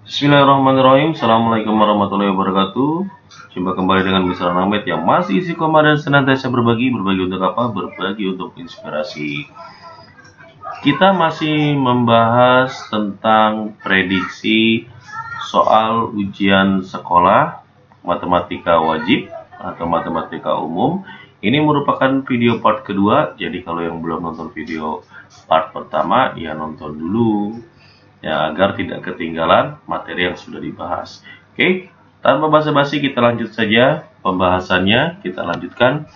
Bismillahirrahmanirrahim. Assalamualaikum warahmatullahi wabarakatuh. Jumpa kembali dengan Mr. Ahmed yang masih istiqomah dan senantiasa berbagi untuk apa? Berbagi untuk inspirasi. Kita masih membahas tentang prediksi soal ujian sekolah matematika wajib atau matematika umum. Ini merupakan video part kedua, jadi kalau yang belum nonton video part pertama, ya nonton dulu ya agar tidak ketinggalan materi yang sudah dibahas. Oke, tanpa basa-basi kita lanjut saja pembahasannya. Kita lanjutkan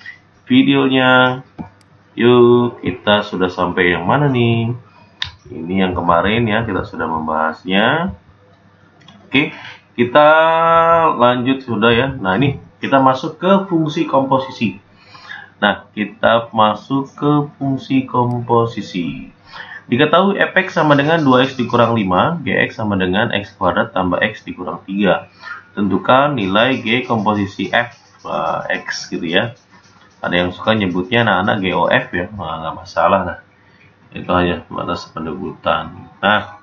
videonya. Yuk, kita sudah sampai yang mana nih? Ini yang kemarin ya, kita sudah membahasnya. Oke, kita lanjut sudah ya. Nah, ini kita masuk ke fungsi komposisi. Nah, kita masuk ke fungsi komposisi. Diketahui fx sama dengan 2x dikurang 5, gx sama dengan x kuadrat tambah x dikurang 3. Tentukan nilai g komposisi f x gitu ya. Ada yang suka nyebutnya anak-anak GOF ya, nggak masalah lah. Itu hanya batas pendebutan. Nah,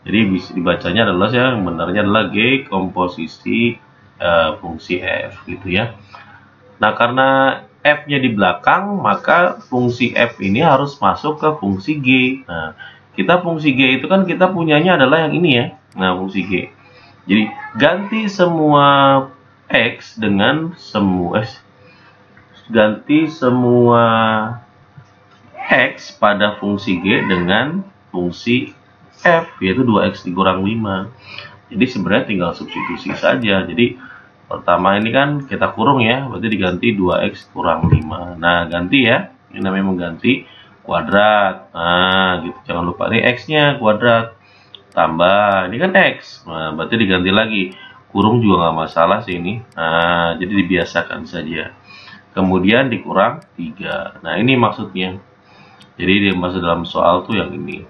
jadi bisa dibacanya adalah yang benarnya adalah g komposisi fungsi f gitu ya. Nah, karena f-nya di belakang, maka fungsi f ini harus masuk ke fungsi g. Nah, kita fungsi g itu kan kita punyanya adalah yang ini ya. Nah, fungsi g. Jadi, ganti semua x dengan ganti semua x pada fungsi g dengan fungsi f, yaitu 2x dikurang 5. Jadi, sebenarnya tinggal substitusi saja. Jadi, pertama ini kan kita kurung ya, berarti diganti 2x kurang 5. Nah, ganti ya. Ini namanya mengganti kuadrat. Nah, gitu. Jangan lupa ini x-nya kuadrat. Tambah, ini kan x. Nah, berarti diganti lagi. Kurung juga nggak masalah sih ini. Nah, jadi dibiasakan saja. Kemudian dikurang 3. Nah, ini maksudnya. Jadi dia masuk dalam soal tuh yang ini.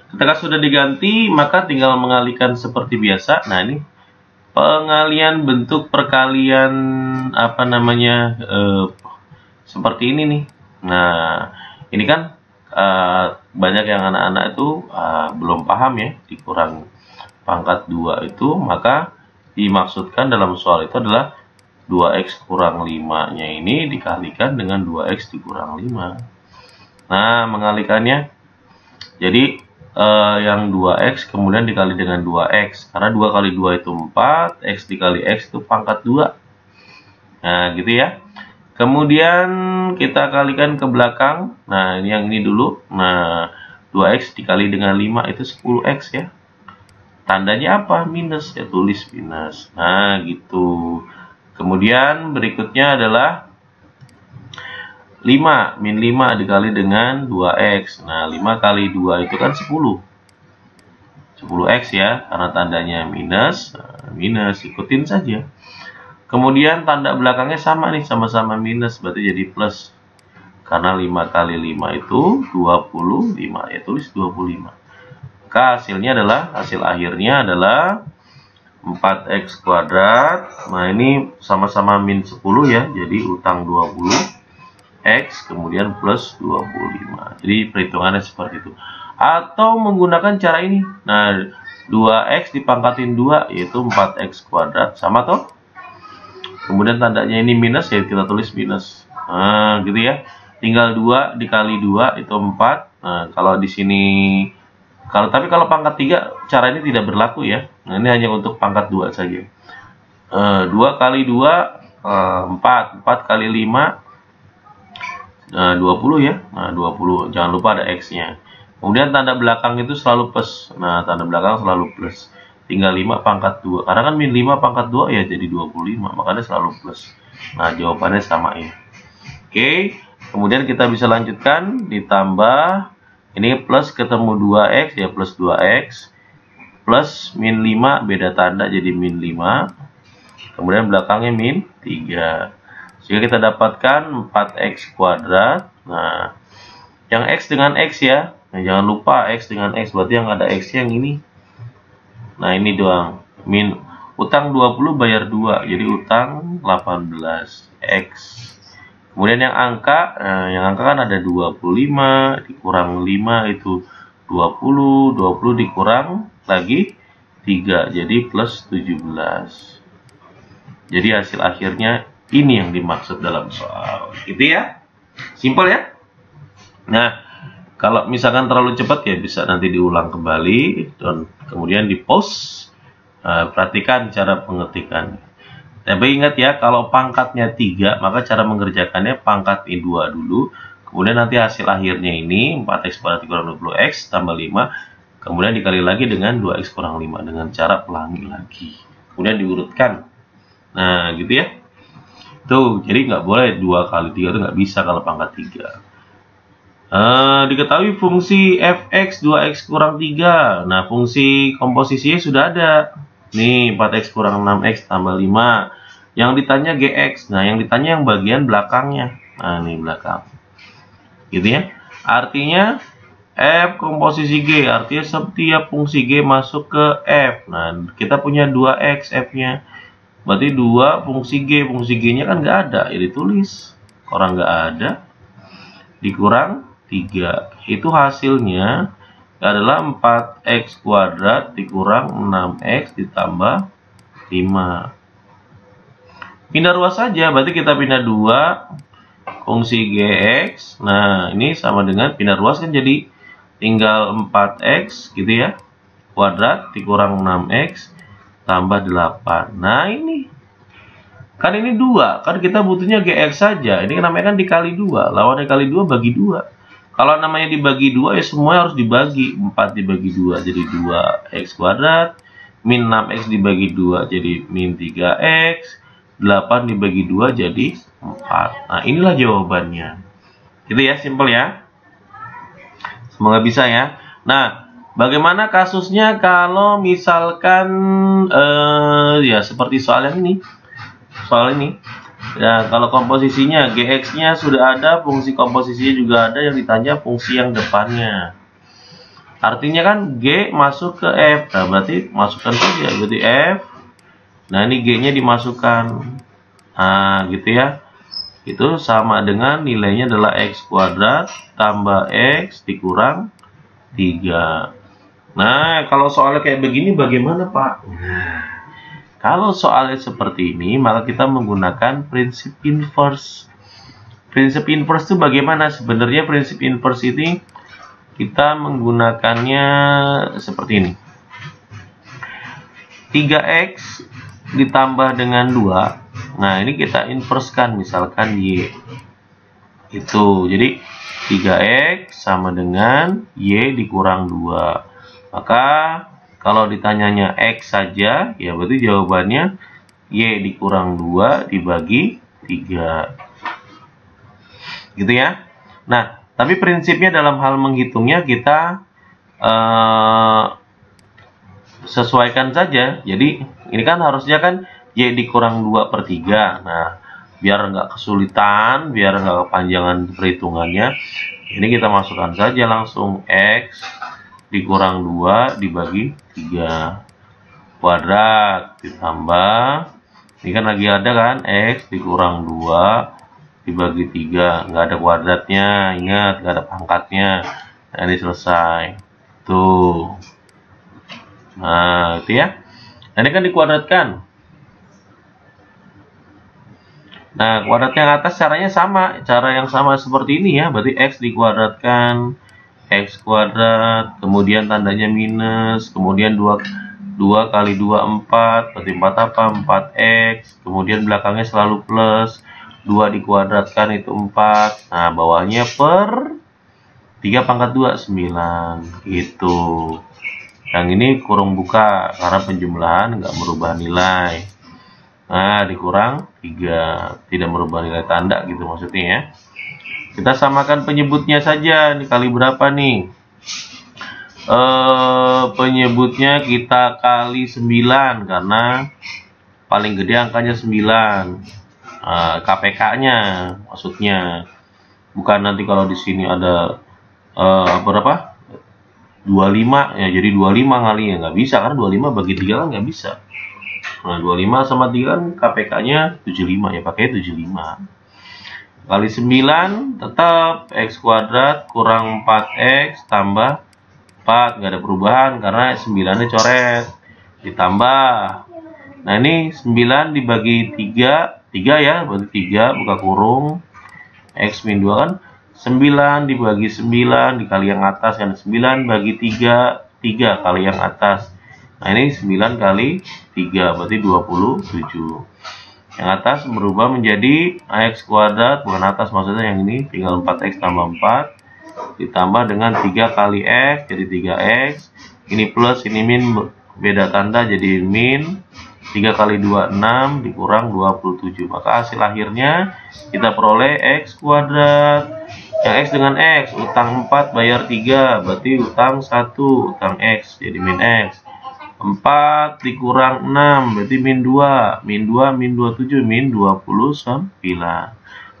Ketika sudah diganti, maka tinggal mengalihkan seperti biasa. Nah, ini pengalian bentuk perkalian seperti ini nih. Nah, ini kan banyak yang anak-anak itu belum paham ya, dikurang pangkat 2 itu, maka dimaksudkan dalam soal itu adalah 2x kurang 5-nya ini dikalikan dengan 2x dikurang 5. Nah, mengalikannya jadi yang 2x kemudian dikali dengan 2x, karena 2 kali 2 itu 4, x dikali x itu pangkat 2. Nah, gitu ya. Kemudian kita kalikan ke belakang. Nah, ini yang ini dulu. Nah, 2x dikali dengan 5 itu 10x ya. Tandanya apa? Minus, ya tulis minus. Nah, gitu. Kemudian berikutnya adalah 5, min 5 dikali dengan 2x. Nah, 5 kali 2 itu kan 10. 10x ya, karena tandanya minus. Nah, minus, ikutin saja. Kemudian tanda belakangnya sama nih, sama-sama minus, berarti jadi plus. Karena 5 kali 5 itu 25, ya tulis 25. Maka hasil akhirnya adalah 4x kuadrat. Nah, ini sama-sama min 10 ya, jadi utang 20. X kemudian plus 25. Jadi perhitungannya seperti itu. Atau menggunakan cara ini. Nah, 2x dipangkatin 2 yaitu 4x kuadrat. Sama toh? Kemudian tandanya ini minus, ya kita tulis minus. Nah, gitu ya. Tinggal 2 dikali 2 itu 4. Nah, kalau di sini tapi kalau pangkat 3 cara ini tidak berlaku ya. Nah, ini hanya untuk pangkat 2 saja. 2 kali 2 4. 4 kali 5 20 ya. Nah, 20. Jangan lupa ada x-nya. Kemudian tanda belakang itu selalu plus. Nah, tanda belakang selalu plus. Tinggal 5 pangkat 2. Karena kan min 5 pangkat 2 ya jadi 25. Makanya selalu plus. Nah, jawabannya sama ya. Oke. Kemudian kita bisa lanjutkan. Ditambah. Ini plus ketemu 2x ya. Plus 2x. Plus min 5 beda tanda jadi min 5. Kemudian belakangnya min 3. Sehingga kita dapatkan 4x kuadrat. Nah, yang x dengan x ya. Nah, jangan lupa x dengan x. Berarti yang ada x yang ini. Nah, ini doang. Utang 20 bayar 2. Jadi utang 18x. Kemudian yang angka kan ada 25. Dikurang 5 itu 20 dikurang lagi 3 jadi plus 17. Jadi hasil akhirnya ini yang dimaksud dalam soal, gitu ya. Simpel ya. Nah, kalau misalkan terlalu cepat ya bisa nanti diulang kembali dan kemudian di pause. Perhatikan cara pengetikan. Tapi ingat ya, kalau pangkatnya 3, maka cara mengerjakannya pangkat 2 dulu. Kemudian nanti hasil akhirnya ini 4x kuadrat dikurang 20x tambah 5. Kemudian dikali lagi dengan 2x kurang 5 dengan cara pelangi lagi. Kemudian diurutkan. Nah, gitu ya. Tuh, jadi nggak boleh 2 kali 3 itu nggak bisa kalau pangkat 3. Diketahui fungsi fx 2x kurang 3. Nah, fungsi komposisinya sudah ada. Nih, 4x kurang 6x tambah 5. Yang ditanya gx. Nah, yang ditanya yang bagian belakangnya. Nah, ini belakang. Gitu ya. Artinya f komposisi G. Artinya setiap fungsi G masuk ke f. Nah, kita punya 2x f-nya. Berarti 2 fungsi G. Fungsi G-nya kan nggak ada. Ya ditulis. Orang nggak ada. Dikurang 3. Itu hasilnya adalah 4x kuadrat dikurang 6x ditambah 5. Pindah ruas saja. Berarti kita pindah 2 fungsi gx. Nah, ini sama dengan pindah ruas kan jadi tinggal 4x gitu ya. Kuadrat dikurang 6x tambah 8. Nah, ini kan ini 2. Kan kita butuhnya gx saja. Ini namanya kan dikali 2. Lawannya kali 2 bagi 2. Kalau namanya dibagi 2 ya semua harus dibagi. 4 dibagi 2 jadi 2x kuadrat. Min 6x dibagi 2 jadi min 3x. 8 dibagi 2 jadi 4. Nah, inilah jawabannya. Gitu ya, simpel ya. Semoga bisa ya. Nah, bagaimana kasusnya kalau misalkan ya seperti soal yang ini. Soal ini. Ya, kalau komposisinya gx-nya sudah ada, fungsi komposisinya juga ada, yang ditanya fungsi yang depannya. Artinya kan G masuk ke F. Nah, berarti masukkan saja berarti F. Nah, ini G-nya dimasukkan. Nah, gitu ya. Itu sama dengan nilainya adalah X kuadrat tambah X dikurang 3. Nah, kalau soalnya kayak begini bagaimana, Pak? Nah, kalau soalnya seperti ini, maka kita menggunakan prinsip inverse. Prinsip inverse itu bagaimana? Sebenarnya prinsip inverse ini kita menggunakannya seperti ini. 3x ditambah dengan 2. Nah, ini kita inversekan, misalkan Y. Itu, jadi 3x sama dengan Y dikurang 2. Maka kalau ditanyanya X saja, ya berarti jawabannya Y dikurang 2 dibagi 3. Gitu ya. Nah, tapi prinsipnya dalam hal menghitungnya kita sesuaikan saja. Jadi, ini kan harusnya kan Y dikurang 2/3. Nah, biar nggak kesulitan, biar nggak kepanjangan perhitungannya, ini kita masukkan saja langsung X dikurang 2 dibagi 3 kuadrat ditambah, ini kan lagi ada kan X dikurang 2 dibagi 3, nggak ada kuadratnya, ingat nggak ada pangkatnya. Nah, ini selesai tuh. Nah, itu ya. Nah, ini kan dikuadratkan. Nah, kuadrat yang atas caranya sama, cara yang sama seperti ini ya, berarti X dikuadratkan X kuadrat, kemudian tandanya minus, kemudian 2 kali 2 4, berarti 4 apa? 4x, kemudian belakangnya selalu plus, 2 dikuadratkan itu 4, nah bawahnya per 3 pangkat 2, 9, gitu. Yang ini kurung buka, karena penjumlahan nggak merubah nilai. Nah, dikurang 3, tidak merubah nilai tanda gitu maksudnya ya. Kita samakan penyebutnya saja. Ini kali berapa nih? Penyebutnya kita kali 9 karena paling gede angkanya 9. KPK-nya maksudnya. Bukan nanti kalau di sini ada berapa? 25 ya, jadi 25 kali ya nggak bisa karena 25 bagi 3 kan nggak bisa. Nah, 25 sama 3 kan KPK-nya 75 ya, pakai 75. Kali 9 tetap X kuadrat kurang 4X tambah 4, nggak ada perubahan karena 9-nya coret. Ditambah. Nah, ini 9 dibagi 3 ya, berarti 3 buka kurung. X min 2 kan. 9 dibagi 9 dikali yang atas kan. 9 bagi 3 kali yang atas. Nah, ini 9 kali 3 berarti 27. Yang atas berubah menjadi AX kuadrat, bukan atas maksudnya yang ini, tinggal 4X tambah 4 ditambah dengan 3 kali X jadi 3X. Ini plus, ini min, beda tanda jadi min. 3 kali 2 6 dikurang 27. Maka hasil akhirnya kita peroleh X kuadrat. Yang X dengan X, utang 4 bayar 3 berarti utang 1, utang X jadi min X. 4 dikurang 6 berarti min 2, min 2 min 27 min 29.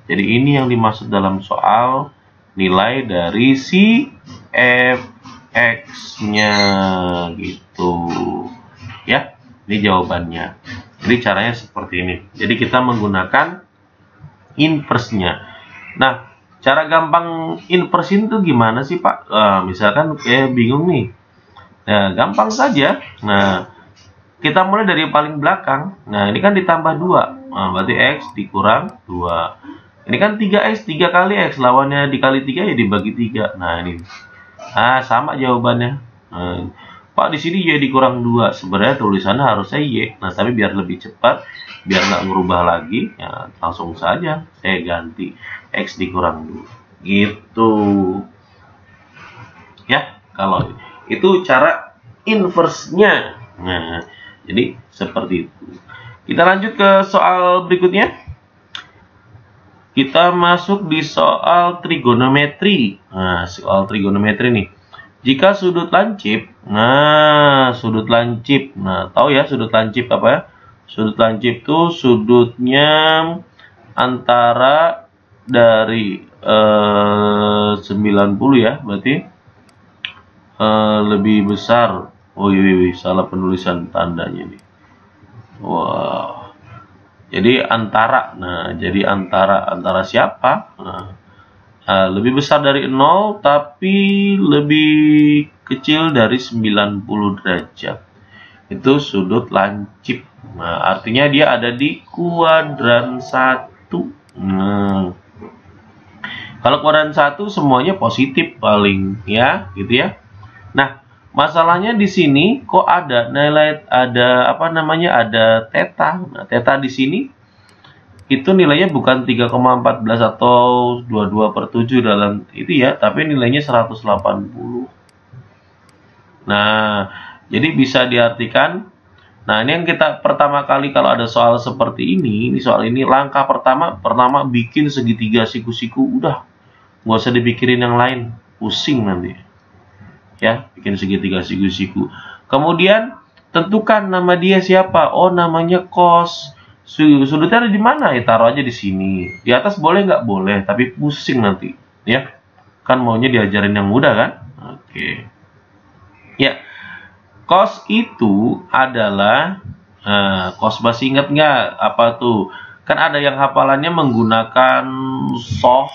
Jadi ini yang dimaksud dalam soal nilai dari si fx-nya gitu ya. Ini jawabannya. Jadi caranya seperti ini. Jadi kita menggunakan inverse-nya. Nah, cara gampang inverse itu gimana sih, Pak? Misalkan kayak bingung nih. Nah, gampang saja. Nah, kita mulai dari yang paling belakang. Nah, ini kan ditambah 2. Nah, berarti X dikurang 2. Ini kan 3X, 3 kali X. Lawannya dikali 3 ya dibagi 3. Nah, ini. Nah, sama jawabannya. Nah, Pak, di sini Y dikurang 2. Sebenarnya tulisannya harusnya Y. Nah, tapi biar lebih cepat, biar nggak ngerubah lagi, ya langsung saja saya ganti X dikurang 2. Gitu. Ya, kalau itu cara inverse-nya. Nah, jadi seperti itu. Kita lanjut ke soal berikutnya. Kita masuk di soal trigonometri. Nah, soal trigonometri nih. Jika sudut lancip, sudut lancip. Nah, tahu ya sudut lancip apa ya? Sudut lancip itu sudutnya antara dari 90 ya, berarti lebih besar. Oh iya, salah penulisan tandanya nih. Wah. Jadi antara. Nah, jadi antara siapa? Lebih besar dari 0 tapi lebih kecil dari 90 derajat. Itu sudut lancip. Nah, artinya dia ada di kuadran 1. Nah, kalau kuadran 1 semuanya positif paling ya, gitu ya. Nah, masalahnya di sini kok ada nilai, ada theta. Nah, theta di sini itu nilainya bukan 3,14 atau 22/7 dalam itu ya, tapi nilainya 180. Nah, jadi bisa diartikan, nah ini yang kita pertama kali kalau ada soal seperti ini soal ini langkah pertama bikin segitiga siku-siku, udah nggak usah dipikirin yang lain, pusing nanti ya, bikin segitiga siku-siku. Kemudian tentukan nama dia siapa. Oh, namanya cos. Sudutnya ada di mana? Ya taruh aja di sini. Di atas boleh nggak? Boleh, tapi pusing nanti ya. Kan maunya diajarin yang mudah kan? Oke. Ya. Cos itu adalah cos, masih ingat nggak apa tuh? Kan ada yang hafalannya menggunakan soh,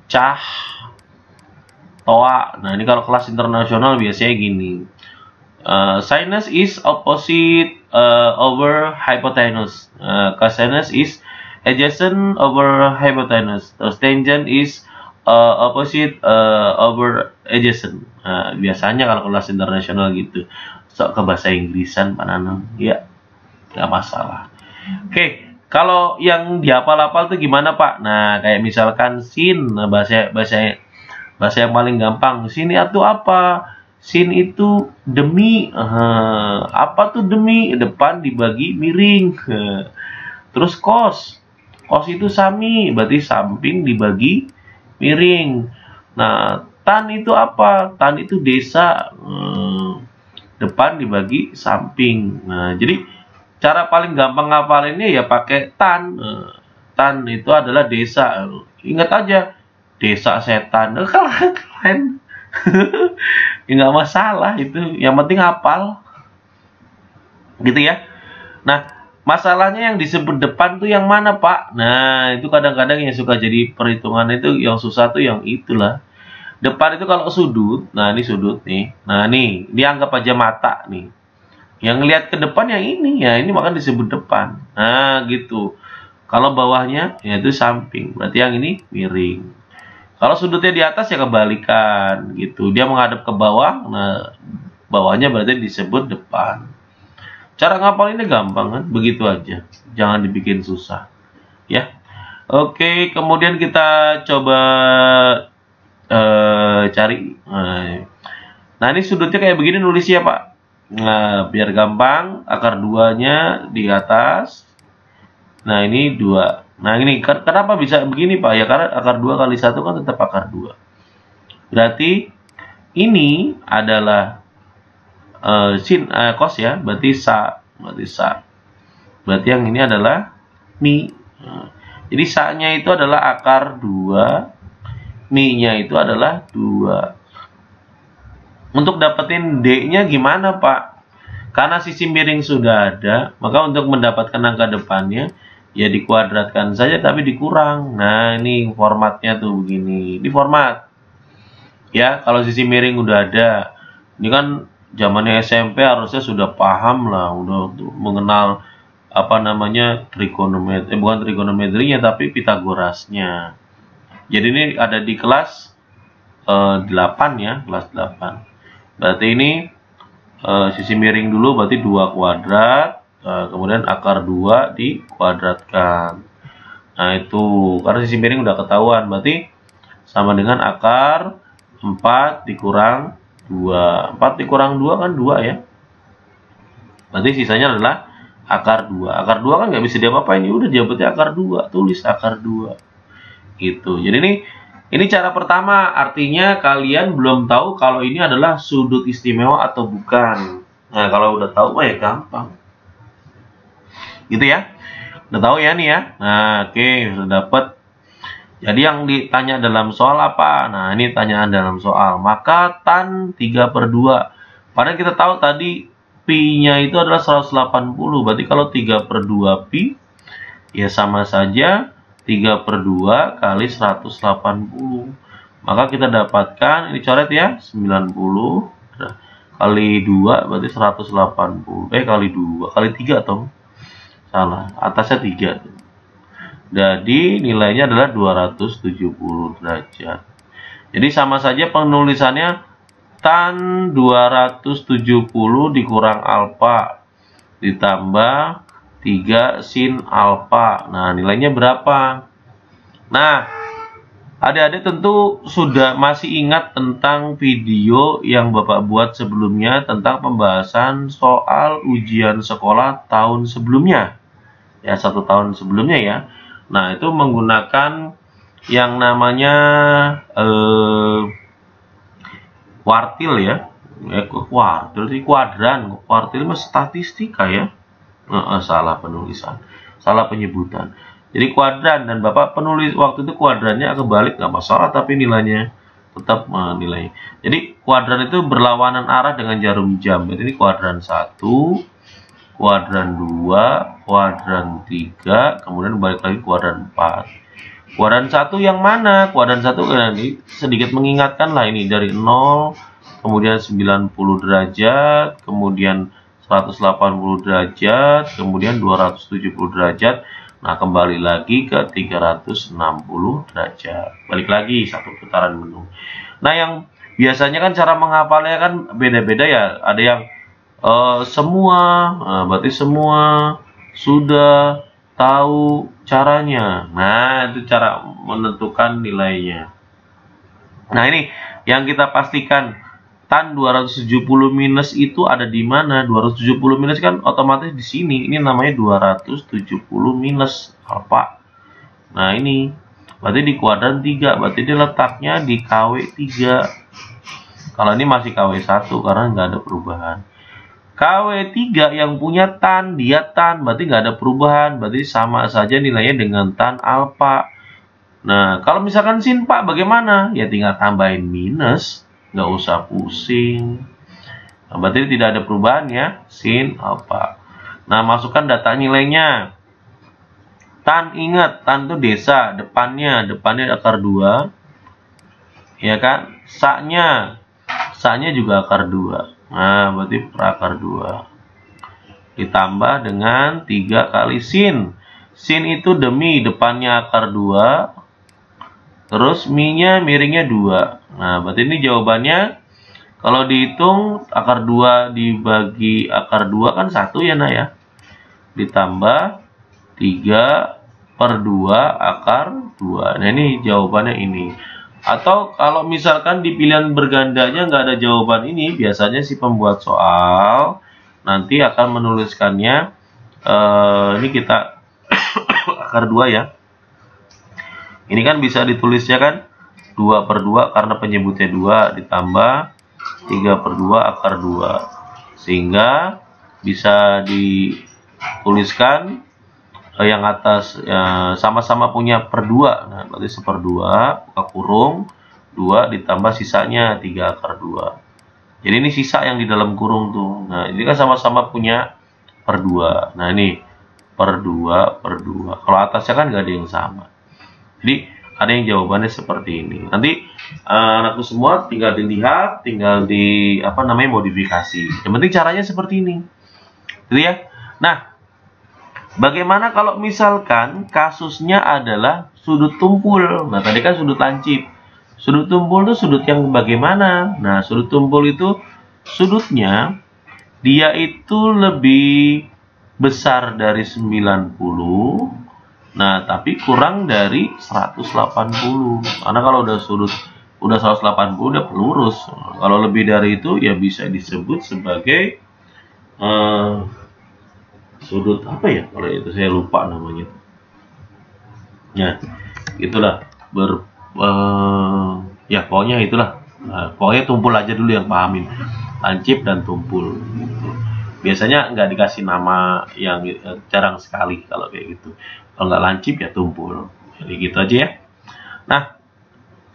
cah, toa. Nah, ini kalau kelas internasional biasanya gini. Sinus is opposite over hypotenuse. Cosinus is adjacent over hypotenuse. Terus tangent is opposite over adjacent. Biasanya kalau kelas internasional gitu. Sok ke bahasa Inggrisan Pak Nanang. Ya, nggak masalah. Oke. Kalau yang dihafal-hafal tuh gimana Pak? Nah, kayak misalkan sin, bahasa yang paling gampang. Sin itu apa? Sin itu demi. Apa tuh demi? Depan dibagi miring. Terus cos. Cos itu sami, berarti samping dibagi miring. Nah, tan itu apa? Tan itu desa. Depan dibagi samping. Nah, jadi cara paling gampang ngapalinnya ya pakai tan. Tan itu adalah desa. Ingat aja, desa setan. Keren. Ya nggak masalah itu. Yang penting hafal. Gitu ya. Nah, masalahnya yang disebut depan tuh yang mana, Pak? Nah, itu kadang-kadang yang suka jadi perhitungan itu yang susah tuh yang itulah. Depan itu kalau sudut, nah ini sudut nih. Nah, nih, dianggap aja mata nih. Yang lihat ke depan yang ini, ya ini maka disebut depan. Nah, gitu. Kalau bawahnya, ya itu samping. Berarti yang ini miring. Kalau sudutnya di atas ya kebalikan, gitu. Dia menghadap ke bawah, nah bawahnya berarti disebut depan. Cara ngapalinnya gampang kan? Begitu aja. Jangan dibikin susah. Ya. Oke, kemudian kita coba cari. Nah, ini sudutnya kayak begini nulisnya, Pak. Nah, biar gampang, akar 2-nya di atas. Nah, ini 2. Nah, ini kenapa bisa begini, Pak? Ya, karena akar 2 kali 1 kan tetap akar 2. Berarti ini adalah sin cos ya, berarti sa. Berarti yang ini adalah mi. Nah, jadi sa-nya itu adalah akar 2. Mi-nya itu adalah 2. Untuk dapetin D-nya gimana, Pak? Karena sisi miring sudah ada, maka untuk mendapatkan angka depannya, ya dikuadratkan saja tapi dikurang. Nah, ini formatnya tuh begini. Di format. Ya, kalau sisi miring udah ada. Ini kan zamannya SMP harusnya sudah paham lah, udah mengenal apa namanya trigonometri, bukan trigonometrinya tapi Pitagorasnya. Jadi ini ada di kelas 8 ya, kelas 8. Berarti ini sisi miring dulu berarti 2 kuadrat, kemudian akar 2 dikuadratkan. Nah, itu karena sisi miring udah ketahuan, berarti sama dengan akar 4 dikurang 2. 4 dikurang 2 kan 2 ya. Berarti sisanya adalah akar 2. Akar 2 kan nggak bisa diapa-apain, ini udah jabatnya akar 2, tulis akar 2. Gitu. Jadi ini cara pertama, artinya kalian belum tahu kalau ini adalah sudut istimewa atau bukan. Nah, kalau udah tahu mah ya gampang. Gitu ya. Udah tahu ya nih ya. Nah, oke, sudah dapat. Jadi yang ditanya dalam soal apa? Nah, ini tanyaan dalam soal. Maka tan 3/2. Padahal kita tahu tadi pi-nya itu adalah 180. Berarti kalau 3/2 pi ya sama saja 3/2 kali 180. Maka kita dapatkan, ini coret ya, 90 kali 2 berarti 180. Kali 2, kali 3 atau salah, atasnya 3. Jadi nilainya adalah 270 derajat. Jadi sama saja penulisannya tan 270 dikurang alfa ditambah 3 sin alfa. Nah, nilainya berapa? Nah, adik-adik tentu sudah masih ingat tentang video yang Bapak buat sebelumnya tentang pembahasan soal ujian sekolah tahun sebelumnya. Ya, 1 tahun sebelumnya ya. Nah, itu menggunakan yang namanya kuartil ya. Kuartil sih kuadran. Kuartil mah statistika ya. Salah penulisan, salah penyebutan. Jadi kuadran, dan Bapak penulis waktu itu kuadrannya kebalik nggak masalah, tapi nilainya tetap nilai. Jadi kuadran itu berlawanan arah dengan jarum jam. Jadi ini kuadran 1, kuadran 2, kuadran 3, kemudian balik lagi kuadran 4. Kuadran 1 yang mana? Kuadran 1 ini sedikit mengingatkan lah, ini dari 0, kemudian 90 derajat, kemudian 180 derajat, kemudian 270 derajat. Nah, kembali lagi ke 360 derajat. Balik lagi satu putaran penuh. Nah, yang biasanya kan cara menghafalnya kan beda-beda ya. Ada yang semua, berarti semua sudah tahu caranya. Nah, itu cara menentukan nilainya. Nah, ini yang kita pastikan. Tan 270 minus itu ada di mana? 270 minus kan otomatis di sini. Ini namanya 270 minus alfa. Nah, ini berarti di kuadran 3. Berarti dia letaknya di KW 3. Kalau ini masih KW 1 karena nggak ada perubahan. KW 3 yang punya tan, dia tan. Berarti nggak ada perubahan. Berarti sama saja nilainya dengan tan alfa. Nah, kalau misalkan sin Pak bagaimana? Ya tinggal tambahin minus. Nggak usah pusing. Nah, berarti tidak ada perubahan ya, sin alfa. Nah, masukkan data nilainya. Tan, ingat tan itu desa, depannya akar 2. ya kan? Saknya juga akar 2. Nah, berarti perakar 2. Ditambah dengan 3 kali sin. Sin itu demi, depannya akar 2. Terus mi-nya miringnya 2. Nah, berarti ini jawabannya kalau dihitung akar 2 dibagi akar 2 kan 1 ya, Nak ya. Ditambah 3/2 akar 2. Nah, ini jawabannya ini. Atau kalau misalkan di pilihan bergandanya nggak ada jawaban ini, biasanya si pembuat soal nanti akan menuliskannya, ini kita akar 2 ya. Ini kan bisa ditulisnya kan 2/2 karena penyebutnya 2 ditambah 3/2 akar 2. Sehingga bisa dituliskan yang atas sama-sama punya per 2. Nah, berarti 1/2 buka kurung 2 ditambah sisanya 3 akar 2. Jadi ini sisa yang di dalam kurung tuh. Nah, ini kan sama-sama punya per 2. Nah, ini per 2/2. Kalau atasnya kan nggak ada yang sama. Jadi ada yang jawabannya seperti ini. Nanti anakku semua tinggal dilihat, tinggal di modifikasi. Yang penting caranya seperti ini. Gitu ya. Nah, bagaimana kalau misalkan kasusnya adalah sudut tumpul? Nah, tadi kan sudut lancip. Sudut tumpul itu sudut yang bagaimana? Nah, sudut tumpul itu sudutnya dia itu lebih besar dari 90. Nah, tapi kurang dari 180. Karena kalau udah 180 udah pelurus. Kalau lebih dari itu ya bisa disebut sebagai sudut apa ya? Kalau itu saya lupa namanya. Ya, itulah ya pokoknya itulah. Nah, pokoknya tumpul aja dulu yang pahamin. Lancip dan tumpul. Gitu. Biasanya nggak dikasih nama yang jarang sekali kalau kayak gitu. Kalau nggak lancip ya tumpul. Jadi gitu aja ya. Nah,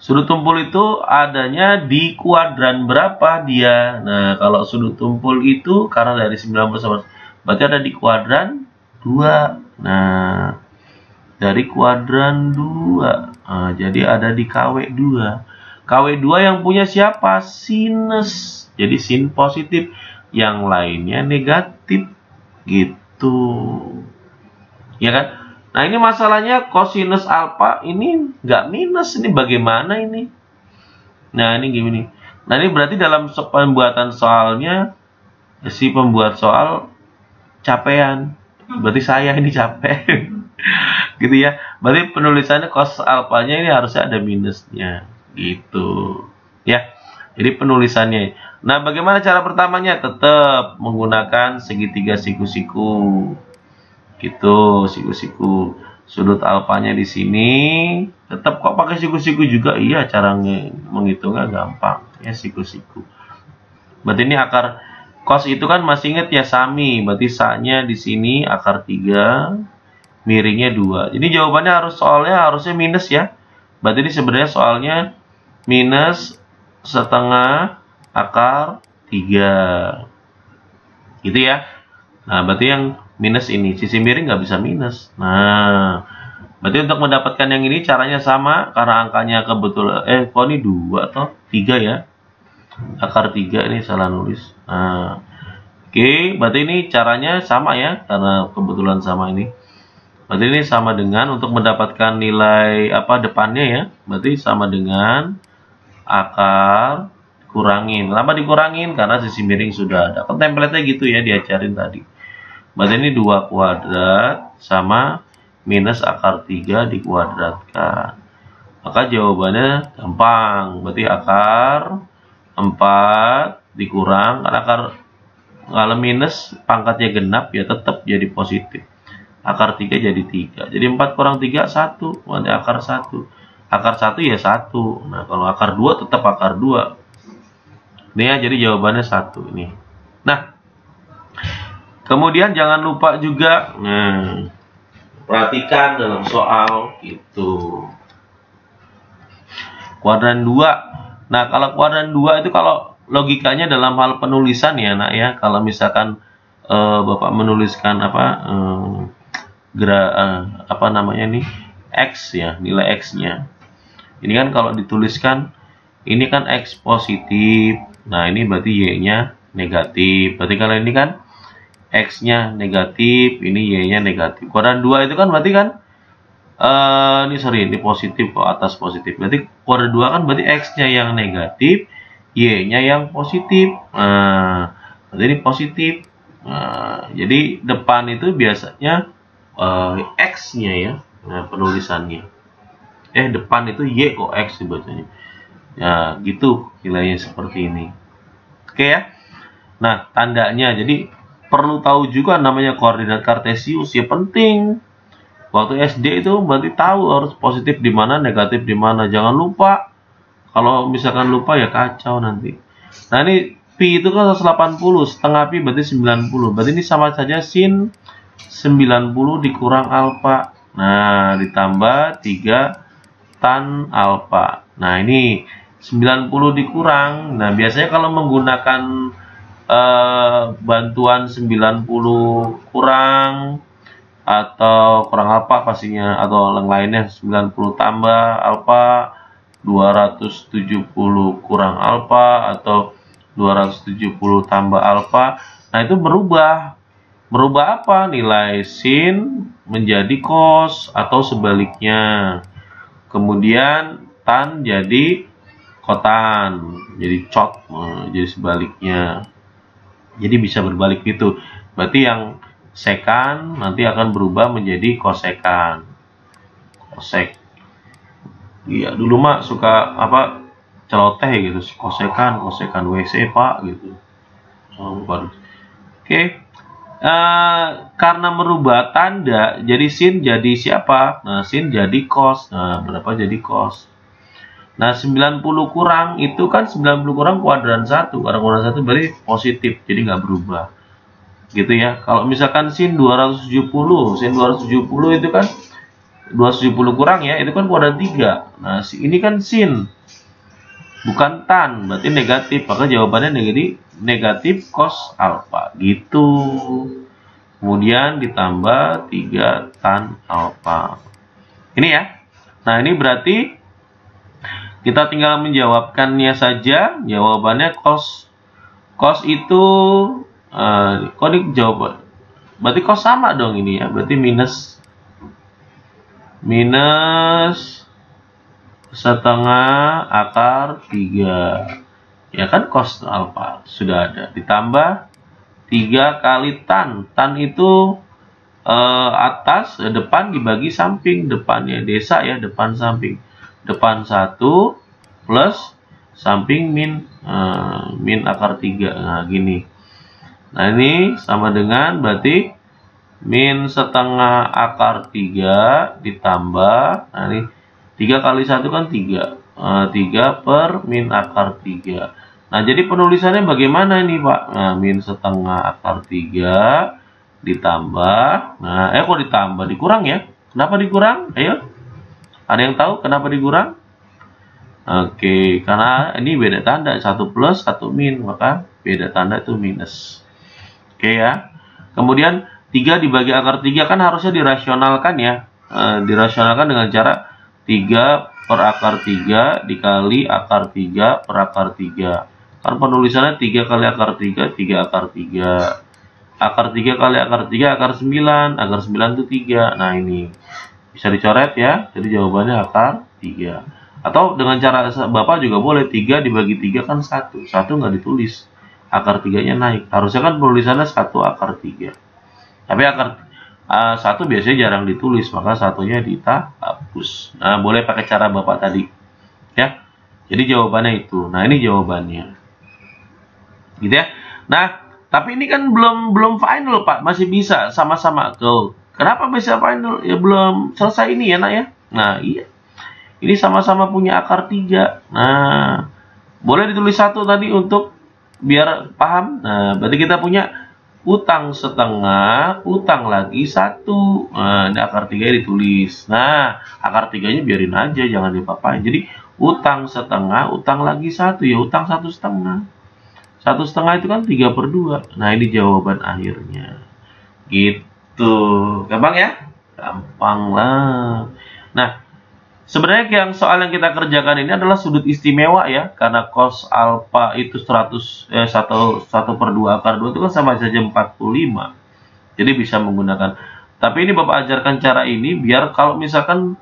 sudut tumpul itu adanya di kuadran berapa dia? Nah, kalau sudut tumpul itu karena dari 90 sama berarti ada di kuadran 2. Nah, dari kuadran 2. Nah, jadi ada di KW2. KW2 yang punya siapa? Sinus. Jadi sin positif. Yang lainnya negatif. Gitu. Ya kan? Nah, ini masalahnya kosinus alfa ini nggak minus. Ini bagaimana ini? Nah, ini gini. Nah, ini berarti dalam pembuatan soalnya si pembuat soal capean. Berarti saya ini capek. Gitu ya. Berarti penulisannya cos alfanya ini harusnya ada minusnya. Gitu. Ya. Jadi penulisannya. Nah, bagaimana cara pertamanya? Tetap menggunakan segitiga siku-siku. Gitu, siku-siku. Sudut alfanya di sini. Tetap kok pakai siku-siku juga? Iya, cara menghitungnya gampang. Ya, siku-siku. Berarti ini akar cos itu kan masih ingat ya sami. Berarti saknya di sini akar 3, miringnya 2. Jadi jawabannya harusnya minus ya. Berarti ini sebenarnya soalnya minus setengah akar 3. Gitu ya. Nah, berarti yang minus ini. Sisi miring nggak bisa minus. Nah, berarti untuk mendapatkan yang ini caranya sama. Karena angkanya kebetulan. Kok ini 2 atau 3 ya. Akar 3 ini salah nulis. Nah, oke. Berarti ini caranya sama ya. Karena kebetulan sama ini. Berarti ini sama dengan untuk mendapatkan nilai depannya ya. Berarti sama dengan akar kurangin. Kenapa dikurangin? Karena sisi miring sudah ada. Kan template-nya gitu ya diajarin tadi. Berarti ini 2 kuadrat sama minus akar 3 dikuadratkan. Maka jawabannya gampang. Berarti akar 4 dikurang. Karena akar kalau minus pangkatnya genap ya tetap jadi positif. Akar 3 jadi 3. Jadi 4 kurang 3 1. Berarti akar 1. Akar 1 ya 1. Nah, kalau akar 2 tetap akar 2. Ini ya, jadi jawabannya 1 ini. Nah, kemudian jangan lupa juga, perhatikan dalam soal itu. Kuadran 2. Nah, kalau kuadran 2 itu kalau logikanya dalam hal penulisan ya, Nak ya. Kalau misalkan Bapak menuliskan X ya, nilai X-nya. Ini kan kalau dituliskan ini kan X positif. Nah, ini berarti Y-nya negatif. Berarti kalau ini kan X-nya negatif, ini Y-nya negatif. Kuadran 2 itu kan berarti kan ini positif kok, atas positif. Berarti kuadran 2 kan berarti X-nya yang negatif, Y-nya yang positif. Nah, berarti ini positif. Nah, jadi depan itu biasanya X-nya ya, penulisannya. Depan itu Y kok X dibacanya. Ya, gitu nilainya seperti ini. Oke ya. Nah, tandanya jadi perlu tahu juga namanya koordinat kartesius ya, penting. Waktu SD itu berarti tahu harus positif di mana, negatif di mana. Jangan lupa. Kalau misalkan lupa ya kacau nanti. Nah, ini pi itu kan 180, setengah pi berarti 90. Berarti ini sama saja sin 90 dikurang alfa. Nah, ditambah 3 tan alfa. Nah, ini 90 dikurang. Nah, biasanya kalau menggunakan bantuan 90 kurang atau kurang alfa pastinya, atau yang lainnya 90 tambah alfa, 270 kurang alfa, atau 270 tambah alfa. Nah, itu berubah apa? Nilai sin menjadi cos atau sebaliknya. Kemudian tan jadi kotan, jadi cot, jadi sebaliknya. Jadi bisa berbalik gitu. Berarti yang sekan nanti akan berubah menjadi kosekan. Kosek. Iya, dulu mah suka apa? Celoteh gitu, kosekan WC Pak gitu. Oke. Karena merubah tanda, jadi sin jadi siapa? Nah, sin jadi cos. Nah, berapa jadi cos? Nah, 90 kurang itu kan 90 kurang kuadran 1. Kuadran 1 berarti positif, jadi nggak berubah. Gitu ya. Kalau misalkan sin 270 itu kan 270 kurang ya, itu kan kuadran 3. Nah, ini kan sin, bukan tan, berarti negatif. Maka jawabannya negatif cos alfa. Gitu. Kemudian ditambah 3 tan alfa. Ini ya. Nah, ini berarti kita tinggal menjawabkannya saja. Jawabannya cos itu kok ini jawaban. Berarti cos sama dong ini ya. Berarti minus setengah akar 3. Ya kan, cos alfa sudah ada. Ditambah 3 kali tan. Tan itu atas, depan dibagi samping. Depannya desa ya, depan samping. Depan 1 plus samping min akar 3. Nah, gini. Nah, ini sama dengan berarti min setengah akar 3 ditambah, nah ini 3 kali 1 kan 3. 3 per min akar 3. Nah, jadi penulisannya bagaimana ini Pak? Nah, min setengah akar 3 ditambah, nah kok ditambah, dikurang ya? Kenapa dikurang? Ayo, ada yang tahu kenapa dikurang? Oke, karena ini beda tanda, 1 plus 1 min, maka beda tanda itu minus. Oke ya. Kemudian 3 dibagi akar 3 kan harusnya dirasionalkan ya. Dirasionalkan dengan cara 3 per akar 3 dikali akar 3 per akar 3. Kan penulisannya 3 kali akar 3, 3 akar 3. Akar 3 kali akar 3, akar 9. Akar 9 itu 3. Nah, ini bisa dicoret ya. Jadi jawabannya akar 3. Atau dengan cara Bapak juga boleh, 3 dibagi 3 kan 1. 1 nggak ditulis. Akar 3-nya naik. Harusnya kan penulisannya 1 akar 3. Tapi akar 1 biasanya jarang ditulis, maka 1-nya kita hapus. Nah, boleh pakai cara Bapak tadi. Ya. Jadi jawabannya itu. Nah, ini jawabannya. Gitu ya. Nah, tapi ini kan belum final, Pak. Masih bisa sama-sama tuh. Kenapa bisa final? Ya belum selesai ini ya, Nak ya. Nah, iya. Ini sama-sama punya akar 3. Nah, boleh ditulis 1 tadi untuk biar paham. Nah, berarti kita punya utang setengah, utang lagi 1. Nah, ini akar 3 ditulis. Nah, akar 3-nya biarin aja, jangan dipapain. Jadi, utang setengah, utang lagi 1. Ya, utang 1,5. 1,5 itu kan 3/2. Nah, ini jawaban akhirnya. Gitu. Gampang ya? Gampang lah. Nah, Sebenarnya yang soal yang kita kerjakan ini adalah sudut istimewa ya, karena cos alfa itu 1 per 2 akar 2 itu kan sama saja 45. Jadi bisa menggunakan. Tapi ini Bapak ajarkan cara ini biar kalau misalkan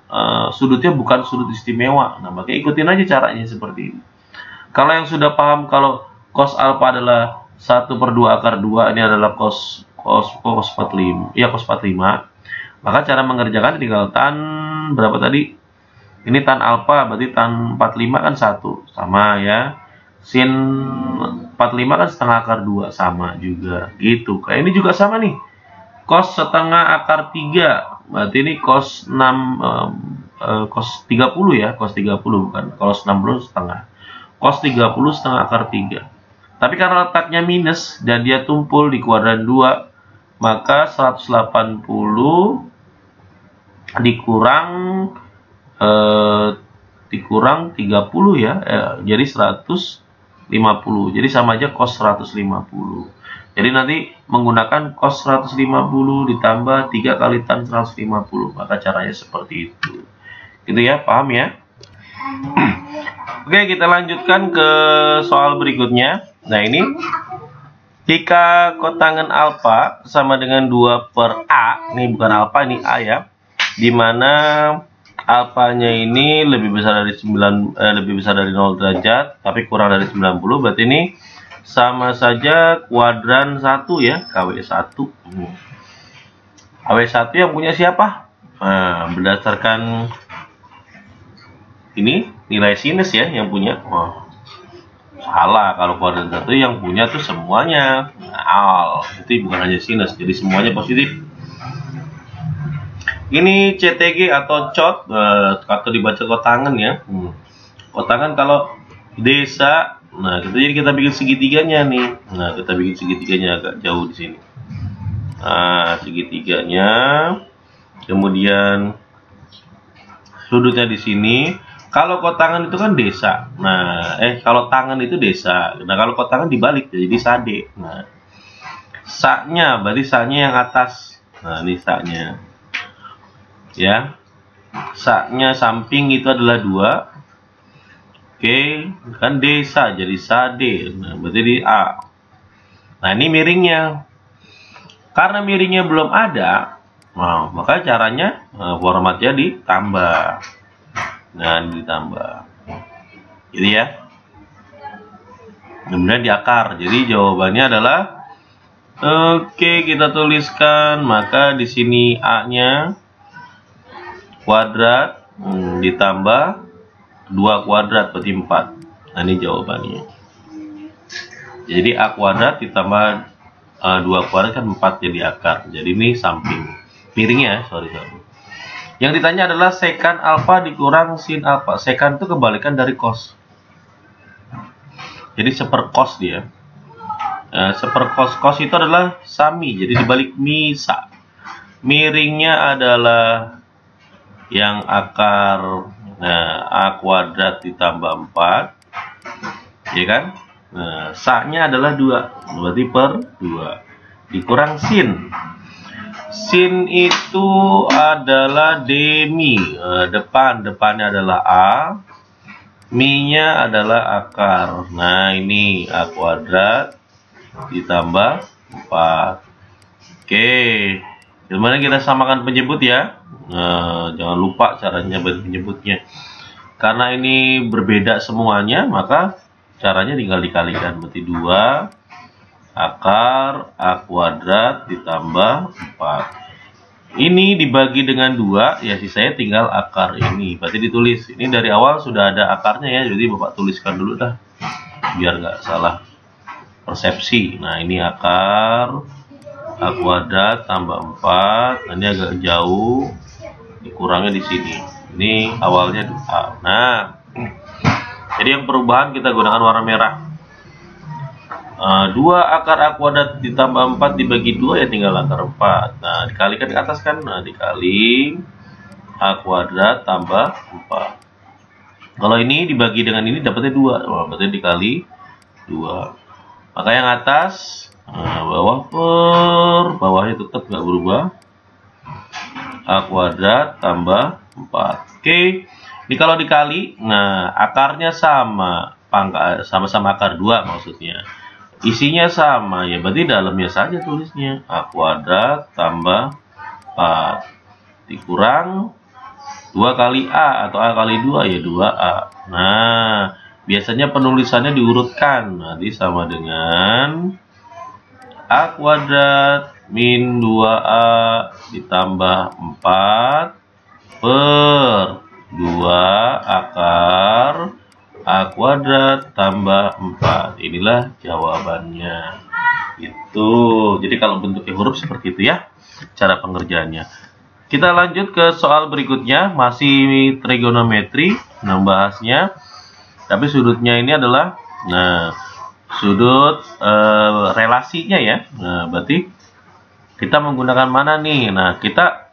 sudutnya bukan sudut istimewa. Nah, makanya ikutin aja caranya seperti ini. Kalau yang sudah paham kalau cos alfa adalah 1 per 2 akar 2, ini adalah cos 45. Ya, cos 45. Maka cara mengerjakan tinggal tan berapa tadi? Ini tan alfa berarti tan 45 kan 1, sama ya. Sin 45 kan setengah akar 2, sama juga. Gitu. Kayak ini juga sama nih. Cos setengah akar 3, berarti ini cos 30 ya. Cos 30 bukan. Cos 60 setengah. Cos 30 setengah akar 3. Tapi karena letaknya minus dan dia tumpul di kuadran 2, maka 180 dikurang 30 ya, jadi 150. Jadi sama aja cos 150. Jadi nanti menggunakan cos 150 ditambah 3 kali tan 150. Maka caranya seperti itu. Gitu ya, paham ya? Oke, kita lanjutkan ke soal berikutnya. Nah, ini jika kotangan alfa sama dengan 2 per A, ini bukan alfa, ini A ya, dimana alfanya ini lebih besar dari 0 derajat tapi kurang dari 90, berarti ini sama saja kuadran 1 ya, KW1. KW1 yang punya siapa? Nah, berdasarkan ini nilai sinus ya yang punya. Salah, kalau kuadran 1 yang punya tuh semuanya al, itu bukan hanya sinus, jadi semuanya positif. Ini CTG atau COT, atau dibaca kotangan ya. Kotangan kalau desa, nah jadi kita bikin segitiganya nih. Nah, kita bikin segitiganya agak jauh di sini. Nah, segitiganya, kemudian sudutnya di sini. Kalau kotangan itu kan desa. Nah, kalau tangan itu desa. Nah, kalau kotangan dibalik jadi sade. Nah, saknya berarti saknya yang atas. Nah, ini saknya. Ya, saknya samping itu adalah 2. Oke, kan desa jadi sade. Nah, berarti di A. Nah, ini miringnya. Karena miringnya belum ada, nah, maka caranya formatnya ditambah. Nah, ditambah. Jadi ya. Kemudian di akar. Jadi jawabannya adalah oke, kita tuliskan, maka di sini A-nya kuadrat ditambah 2 kuadrat berarti 4. Nah, ini jawabannya. Jadi A kuadrat ditambah 2 kuadrat kan 4 jadi akar. Jadi ini samping. Miringnya, sorry. Yang ditanya adalah sekan alfa dikurang sin alfa. Sekan itu kebalikan dari cos. Jadi sepercos dia. Sepercos itu adalah sami. Jadi dibalik misa. Miringnya adalah yang akar, nah, A kuadrat ditambah 4, ya kan? Nah, saknya adalah 2, berarti per 2 dikurang sin. Sin itu adalah demi, depannya adalah A, mi-nya adalah akar. Nah, ini A kuadrat ditambah 4. Oke, gimana kita samakan penyebut ya? Nah, jangan lupa caranya penyebutnya. Karena ini berbeda semuanya, maka caranya tinggal dikalikan. Berarti 2 akar A kuadrat ditambah 4. Ini dibagi dengan 2, ya sisanya tinggal akar ini. Berarti ditulis. Ini dari awal sudah ada akarnya ya, jadi Bapak tuliskan dulu dah. Biar nggak salah persepsi. Nah, ini akar A kuadrat tambah 4. Nah, ini agak jauh. Dikurangnya di sini. Ini awalnya A. Nah, jadi yang perubahan kita gunakan warna merah. 2 akar A kuadrat ditambah 4 dibagi 2 ya tinggal akar 4. Nah, dikalikan ke atas kan. Nah, dikali A kuadrat tambah 4. Kalau ini dibagi dengan ini dapatnya 2. Nah, berarti dikali 2. Maka yang atas, bawahnya tetap nggak berubah. A kuadrat tambah 4. Oke, Ini kalau dikali, nah akarnya sama, sama-sama akar 2 maksudnya. Isinya sama, ya berarti dalamnya saja tulisnya. A kuadrat tambah 4 dikurang 2 kali A atau A kali 2 ya 2A. Nah, biasanya penulisannya diurutkan. Nanti sama dengan A kuadrat min 2A ditambah 4 per 2 akar A kuadrat tambah 4. Inilah jawabannya. Itu. Jadi kalau bentuknya huruf seperti itu ya cara pengerjaannya. Kita lanjut ke soal berikutnya, masih trigonometri membahasnya. Tapi sudutnya ini adalah sudut relasinya ya. Nah, berarti kita menggunakan mana nih? Nah, kita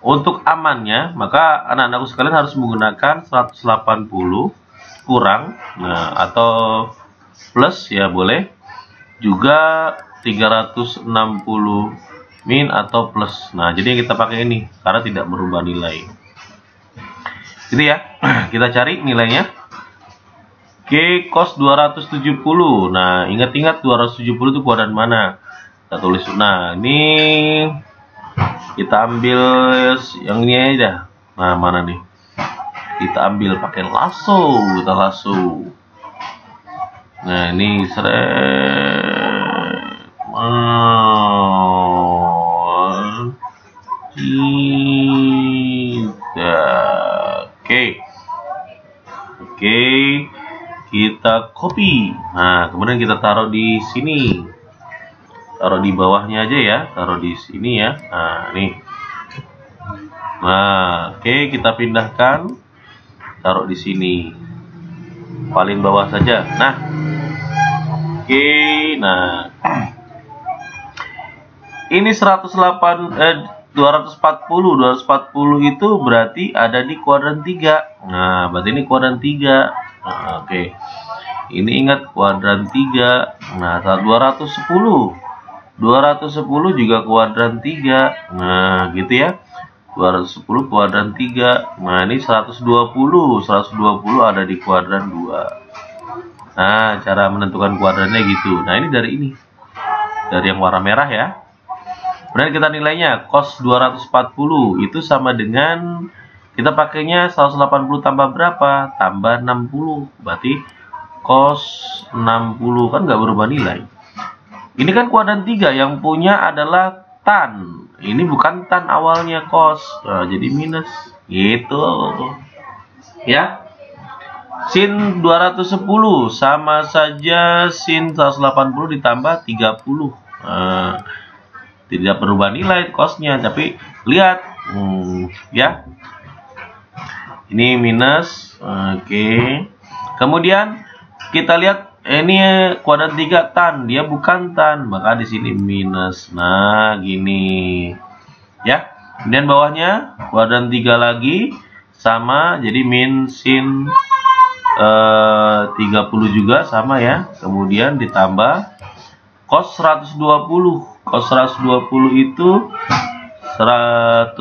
untuk amannya, maka anak-anakku sekalian harus menggunakan 180 kurang, atau plus ya boleh, juga 360 min atau plus. Nah, jadi kita pakai ini karena tidak merubah nilai. Gitu ya. Kita cari nilainya. Oke, cos 270. Nah, ingat-ingat 270 itu kuadran mana? Kita tulis. Nah, ini kita ambil yang ini aja. Nah, mana nih? Kita ambil pakai lasso, kita lasso. Nah, ini seret. Oke, kita copy. Nah, kemudian kita taruh di sini. Taruh di bawahnya aja ya, taruh di sini ya. Nah, nih. Nah, oke, kita pindahkan. Taruh di sini, paling bawah saja. Nah, oke, nah ini 240 itu berarti ada di kuadran 3. Nah, berarti ini kuadran 3. Nah, oke, ini ingat kuadran 3. Nah, 210 juga kuadran 3. Nah, gitu ya. 210 kuadran 3. Nah, ini 120 ada di kuadran 2. Nah, cara menentukan kuadrannya gitu. Nah, ini dari yang warna merah ya. Kemudian kita nilainya cos 240 itu sama dengan kita pakainya 180 tambah berapa? Tambah 60. Berarti cos 60 kan nggak berubah nilai. Ini kan kuadran 3, yang punya adalah tan. Ini bukan tan awalnya cos. Nah, jadi minus gitu. Ya. Sin 210 sama saja sin 180 ditambah 30. Nah, tidak berubah nilai cosnya, tapi lihat ya. Ini minus. Oke. Kemudian kita lihat ini kuadran 3 tan, dia bukan tan, maka di sini minus. Nah, gini. Ya. Kemudian bawahnya kuadran 3 lagi sama, jadi min sin 30 juga sama ya. Kemudian ditambah cos 120. Cos 120 itu 180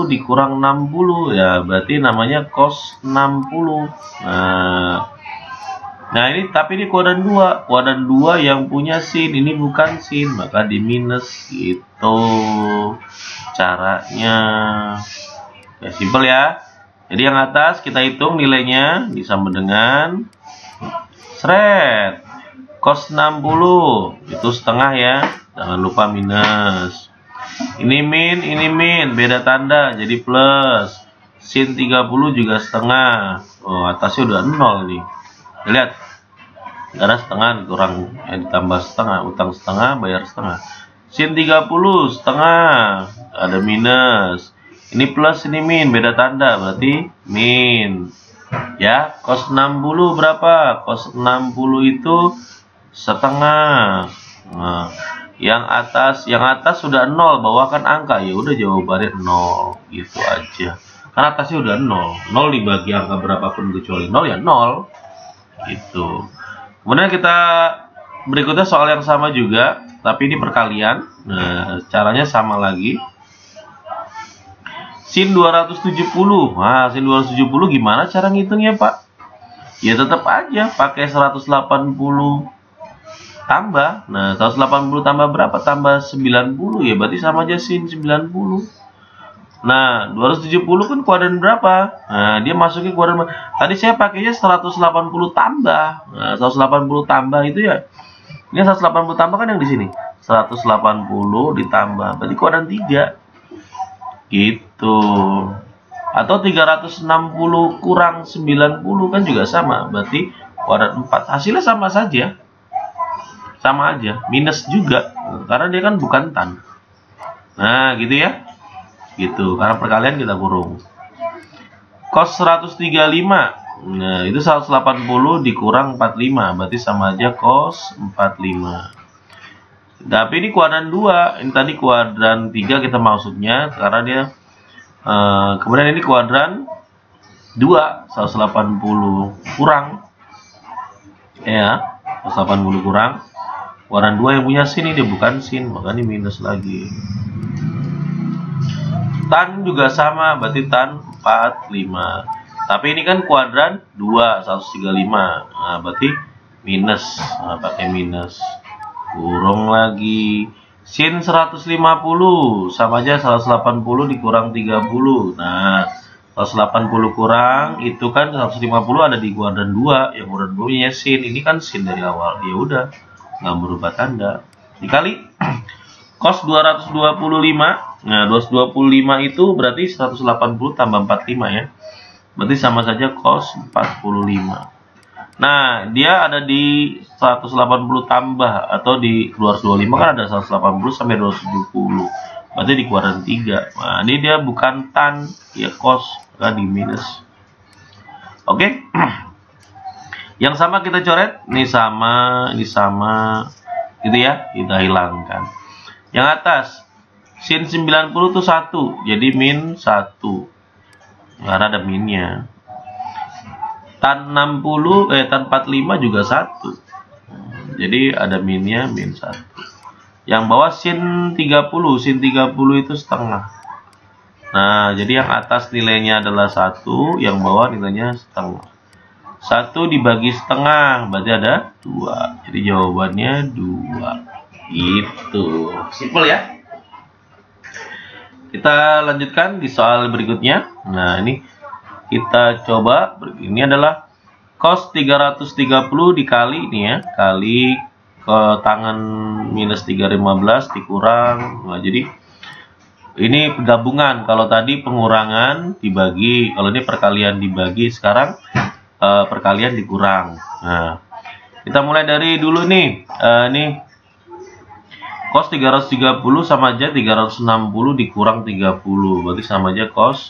dikurang 60 ya, berarti namanya cos 60. Nah, ini tapi ini kuadran 2. Kuadran 2 yang punya sin, ini bukan sin, maka di minus gitu caranya. Ya, simpel ya. Jadi yang atas kita hitung nilainya disama dengan seret. Cos 60 itu setengah ya. Jangan lupa minus. Ini min, beda tanda jadi plus. Sin 30 juga setengah. Oh, atasnya udah 0 nih. Lihat. Karena setengah kurang ditambah setengah, utang setengah, bayar setengah. Sin 30 setengah, ada minus. Ini plus, ini min, beda tanda, berarti min. Ya, cos 60 berapa? Cos 60 itu setengah. Nah, yang atas sudah 0, bawahkan angka, ya udah jawabannya 0, gitu aja. Karena atasnya udah 0. 0 dibagi angka berapapun kecuali 0 ya 0. Gitu. Kemudian kita berikutnya soal yang sama juga, tapi ini perkalian. Nah, caranya sama lagi. sin 270. Nah, sin 270 gimana cara ngitungnya, Pak? Ya tetap aja pakai 180 tambah. Nah, 180 tambah berapa? Tambah 90 ya, berarti sama aja sin 90. Nah, 270 kan kuadran berapa? Nah, dia masuknya kuadran. Tadi saya pakainya 180 tambah. Nah, 180 tambah itu ya. Ini 180 tambah kan yang di sini. 180 ditambah. Berarti kuadran 3. Gitu. Atau 360 kurang 90 kan juga sama. Berarti kuadran 4. Hasilnya sama saja. Sama aja. Minus juga. Karena dia kan bukan tan. Nah, gitu ya. Gitu, karena perkalian kita kurung. Cos 135. Nah, itu 180 dikurang 45, berarti sama aja cos 45. Tapi ini kuadran 2, ini tadi kuadran 3 kita maksudnya karena dia kemudian ini kuadran 2, 180 kurang. Ya, 180 kurang. Kuadran 2 yang punya sin, ini bukan sin, maka ini minus lagi. Tan juga sama, berarti tan 45. Tapi ini kan kuadran 2, 135. Nah, berarti minus. Nah, pakai minus. Kurung lagi. Sin 150 sama aja 180 dikurang 30. Nah, 180 kurang itu kan 150 ada di kuadran 2, yang kuadran 2-nya sin. Ini kan sin dari awal. Ya udah, nggak berubah tanda. Dikali cos 225. Nah, 225 itu berarti 180 tambah 45 ya. Berarti sama saja cos 45. Nah, dia ada di 180 tambah atau di 225 kan ada 180 sampai 270. Berarti di kuadran 3. Nah, ini dia bukan tan, ya cos, kan di minus. Oke. Yang sama kita coret, ini sama gitu ya, kita hilangkan. Yang atas sin 90 itu 1, jadi min 1. Karena ada minnya. Tan 60, tan 45 juga 1. Jadi ada minnya, min 1. Yang bawah sin 30, sin 30 itu setengah. Nah, jadi yang atas nilainya adalah 1, yang bawah nilainya setengah. 1 dibagi setengah, berarti ada 2. Jadi jawabannya 2. Gitu. Simpel ya. Kita lanjutkan di soal berikutnya. Nah, ini kita coba. Ini adalah cos 330 dikali ini ya. Kali ke tangan minus 315 dikurang. Nah, jadi ini gabungan. Kalau tadi pengurangan dibagi. Kalau ini perkalian dibagi. Sekarang perkalian dikurang. Nah, kita mulai dari dulu nih. Nih. Cos 330 sama aja 360 dikurang 30. Berarti sama aja cos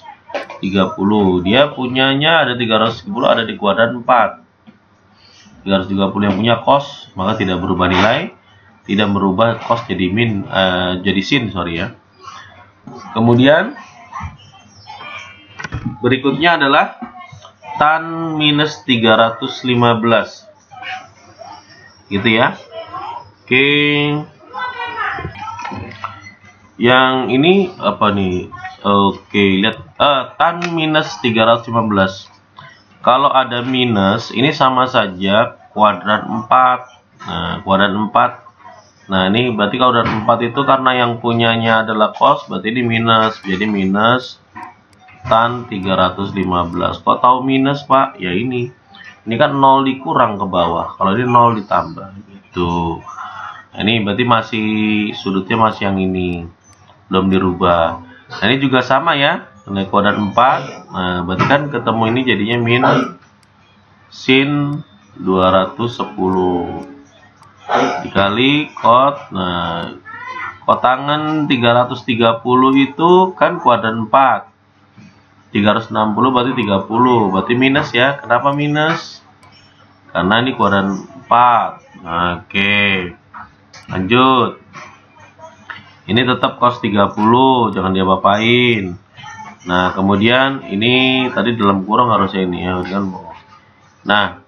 30. Dia punyanya ada 310, ada di kuadran 4. 330 yang punya cos, maka tidak berubah nilai. Tidak merubah cos jadi jadi sin, sorry ya. Kemudian berikutnya adalah tan minus 315. Gitu ya. Oke. Yang ini apa nih? Oke, lihat tan minus 315. Kalau ada minus, ini sama saja kuadran 4. Nah, kuadran 4. Nah, ini berarti kuadran 4 itu karena yang punyanya adalah cos, berarti ini minus. Jadi minus tan 315. Kok tahu minus, Pak? Ya ini. Ini kan 0 dikurang ke bawah. Kalau ini 0 ditambah gitu. Nah, ini berarti masih sudutnya masih yang ini. Belum dirubah. Nah, ini juga sama ya. Nilai kuadran 4. Nah, berarti kan ketemu ini jadinya min sin 210 dikali kot. Nah, kotangan 330 itu kan kuadran 4. 360 berarti 30. Berarti minus ya. Kenapa minus? Karena ini kuadran 4. Nah, oke. Lanjut. Ini tetap cos 30, jangan diapa-apain. Nah, kemudian ini tadi dalam kurung harusnya ini ya kan. Nah,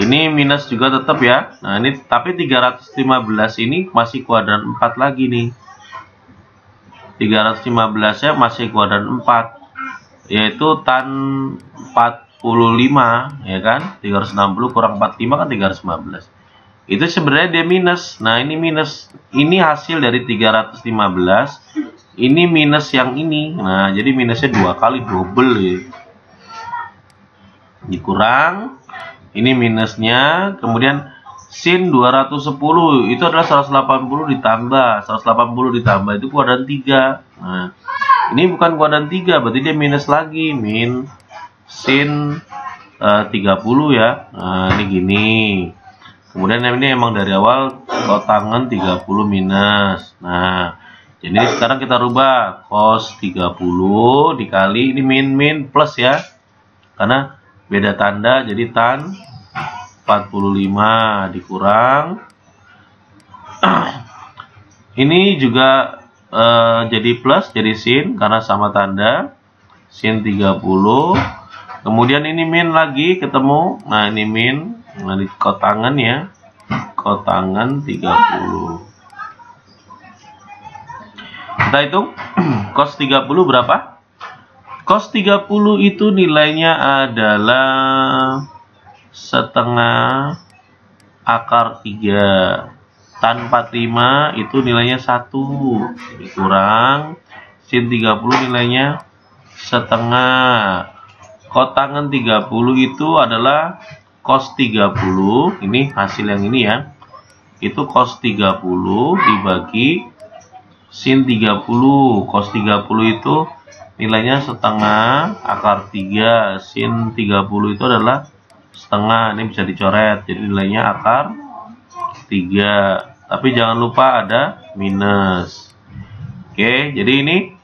ini minus juga tetap ya. Nah, ini tapi 315 ini masih kuadran 4 lagi nih. 315-nya masih kuadran 4, yaitu tan 45, ya kan? 360 kurang 45 kan 315. Itu sebenarnya dia minus. Nah, ini minus. Ini hasil dari 315. Ini minus yang ini. Nah, jadi minusnya 2 kali, double ya. Dikurang. Ini minusnya. Kemudian sin 210 itu adalah 180 ditambah. 180 ditambah itu kuadran 3. Nah, ini bukan kuadran 3, berarti dia minus lagi. Min sin 30 ya. Nah, ini gini. Kemudian ini emang dari awal kotangan 30 minus. Nah, jadi sekarang kita rubah cos 30 dikali ini min plus ya. Karena beda tanda jadi tan 45 dikurang. Ini juga jadi plus jadi sin karena sama tanda. Sin 30. Kemudian ini min lagi ketemu. Nah, ini min. Nah, di kotangan ya. Kotangan 30. Kita hitung. Cos 30 berapa? Cos 30 itu nilainya adalah setengah akar 3. Tan 45 itu nilainya 1. Dikurang. Sin 30 nilainya setengah. Kotangan 30 itu adalah cos 30, ini hasil yang ini ya. Itu cos 30 dibagi sin 30. Cos 30 itu nilainya setengah akar 3. Sin 30 itu adalah setengah. Ini bisa dicoret. Jadi nilainya akar 3. Tapi jangan lupa ada minus. Oke, jadi ini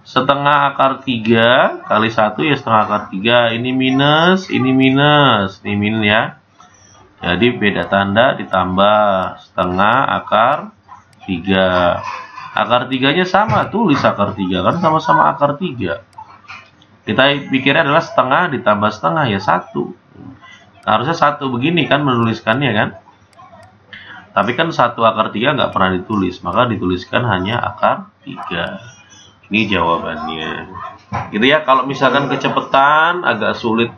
setengah akar 3 kali 1 ya setengah akar 3. Ini minus, ini minus. Ini min ya. Jadi beda tanda ditambah setengah akar 3. Akar 3-nya sama, tulis akar 3 kan sama-sama akar 3. Kita pikirnya adalah setengah ditambah setengah ya 1. Harusnya 1 begini kan menuliskannya kan. Tapi kan 1 akar 3 nggak pernah ditulis, maka dituliskan hanya akar 3. Ini jawabannya. Gitu ya. Kalau misalkan kecepatan agak sulit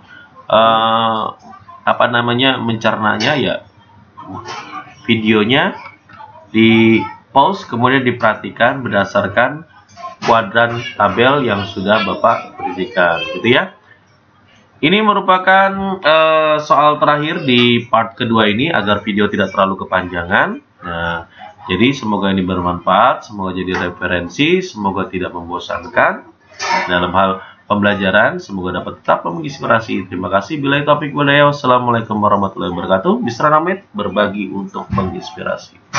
mencernanya ya, videonya di pause kemudian diperhatikan berdasarkan kuadran tabel yang sudah Bapak berikan. Gitu ya. Ini merupakan soal terakhir di part kedua ini agar video tidak terlalu kepanjangan. Nah, jadi semoga ini bermanfaat, semoga jadi referensi, semoga tidak membosankan dalam hal pembelajaran, semoga dapat tetap menginspirasi. Terima kasih. Billahi taufiq wal hidayah. Wassalamualaikum warahmatullahi wabarakatuh. Mr. Namit berbagi untuk menginspirasi.